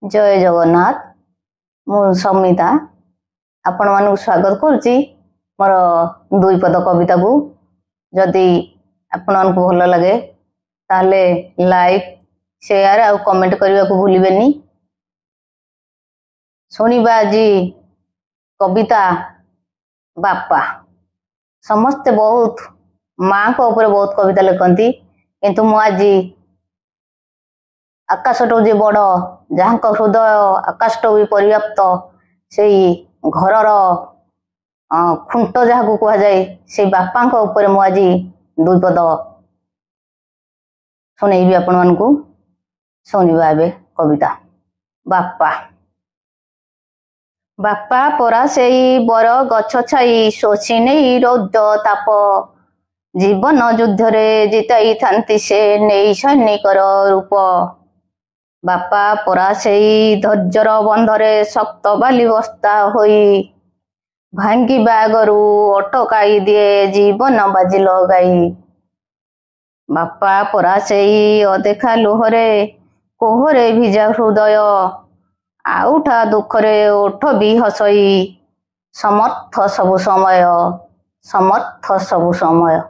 जय जगन्नाथ मु समिता आपण मानक स्वागत करुच्ची मोर दुई पद कविता को जदि आपण मानक भल लगे ताले लाइक शेयर आ कमेंट करने को भूलिबेनी। सुनिबा आज कविता बापा। समस्ते बहुत माँ को ऊपर बहुत कविता लिखती किंतु मु आज आकाशटू जे बड़ जहाँ हृदय आकाशटू भी पर्याप्त से घरर खुंट जहाँ कह जाए से बापा ऊपर मु आज दुई पद शुणेबी आपण मानकु। शुणा ए कविता बापा। बापा परा से बर गछ छाई शोषी नहीं रौद्र ताप जीवन युद्ध रे जिताई थांती से नहीं सैनिकर रूप। बापा परा से धैर्यर बंधरे शक्त बाली बस्ता होई भांगी बागरू अटकाई दिए जीवन बाजी लगाई। बापा परा से अदेखा लुहरे कोहरे भिजा हृदय आउठा दुखरे ओठ भी हसई समर्थ सबु समय समर्थ सबु समय।